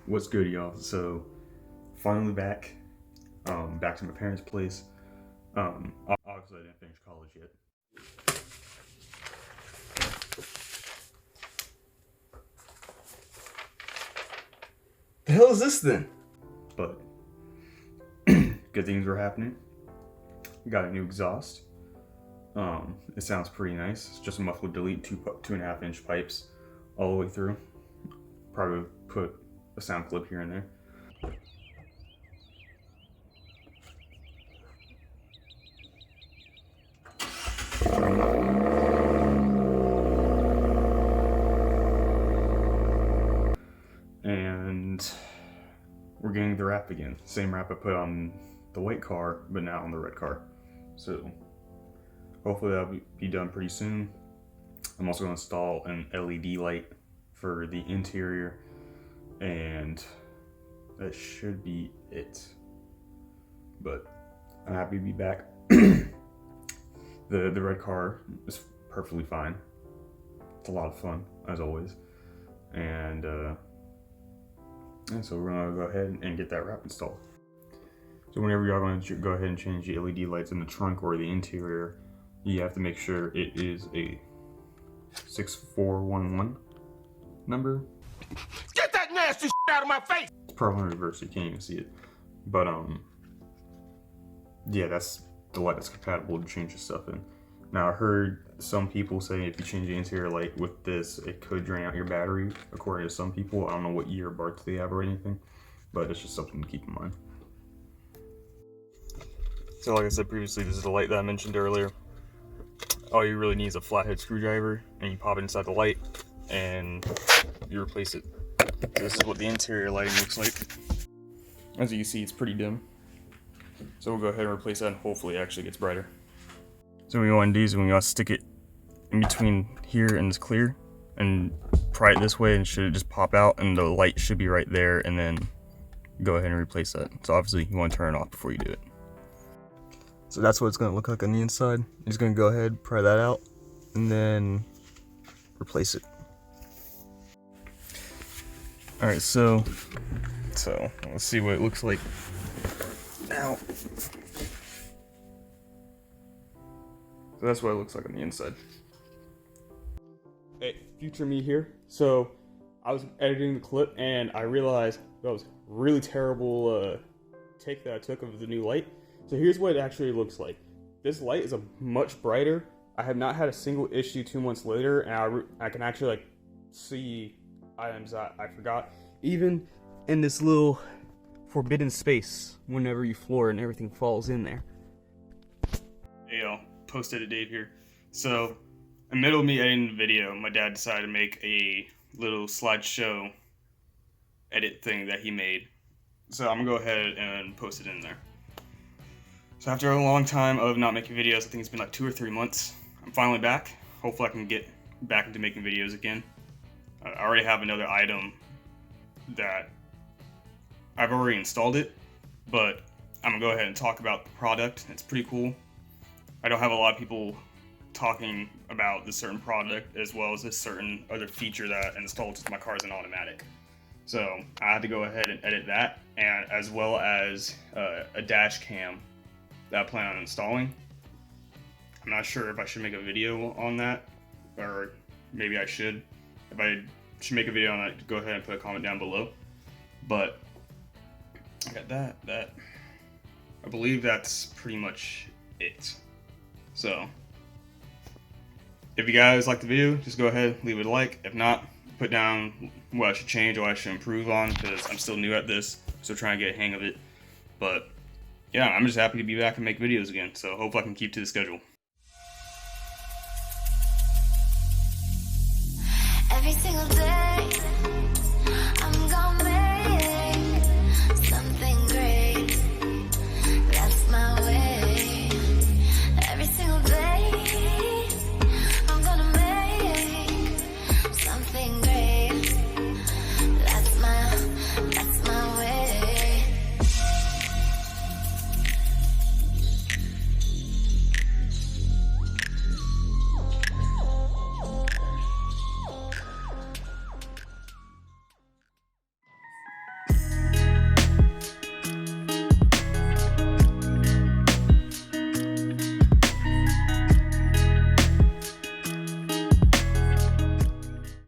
What's good, y'all? So finally back to my parents' place. Obviously I didn't finish college yet. The hell is this then? But good things were happening. Got a new exhaust. It sounds pretty nice. It's just a muffler delete, 2.5-inch pipes all the way through. Probably put a sound clip here and there. And we're getting the wrap again. Same wrap I put on the white car, but now on the red car. So hopefully that'll be done pretty soon. I'm also going to install an LED light for the interior, and that should be it. But I'm happy to be back. The red car is perfectly fine. It's a lot of fun, as always. And so we're gonna go ahead and get that wrap installed. So whenever y'all going to go ahead and change the LED lights in the trunk or the interior, you have to make sure it is a 6411 number. Get that nasty shit out of my face! It's probably in reverse, so you can't even see it. But yeah, that's the light that's compatible to change the stuff in. Now I heard some people say if you change the interior light with this, it could drain out your battery, according to some people. I don't know what year Abarth they have or anything, but it's just something to keep in mind. So like I said previously, this is the light that I mentioned earlier. All you really need is a flathead screwdriver, and you pop it inside the light, and you replace it. So this is what the interior lighting looks like. As you can see, it's pretty dim. So we'll go ahead and replace that, and hopefully it actually gets brighter. So what we want to do is we want to stick it in between here and this clear, and pry it this way, and should it just pop out, and the light should be right there, and then go ahead and replace that. So obviously you want to turn it off before you do it. So that's what it's going to look like on the inside. You're just going to go ahead, pry that out, and then replace it. Alright, so let's see what it looks like now. So that's what it looks like on the inside. Hey, future me here. So I was editing the clip and I realized that was really terrible take that I took of the new light. So here's what it actually looks like. This light is a much brighter. I have not had a single issue 2 months later, and I can actually like see items that I forgot. Even in this little forbidden space, whenever you floor and everything falls in there. Hey y'all, post-edit Dave here. So, in the middle of me editing the video, my dad decided to make a little slideshow edit thing that he made. So I'm gonna go ahead and post it in there. So after a long time of not making videos, I think it's been like 2 or 3 months, I'm finally back. Hopefully I can get back into making videos again. I already have another item that I've already installed it, but I'm gonna go ahead and talk about the product. It's pretty cool. I don't have a lot of people talking about this certain product as well as this certain other feature that I installed since my car is an automatic. So I had to go ahead and edit that, and as well as a dash cam that I plan on installing. I'm not sure if I should make a video on that, or maybe I should. If I should make a video on that, go ahead and put a comment down below. But I got that. I believe that's pretty much it. So if you guys like the video, just go ahead, leave it a like. If not, put down what I should change or what I should improve on, because I'm still new at this, so trying to get a hang of it. But yeah, I'm just happy to be back and make videos again, so hopefully I can keep to the schedule. Every single day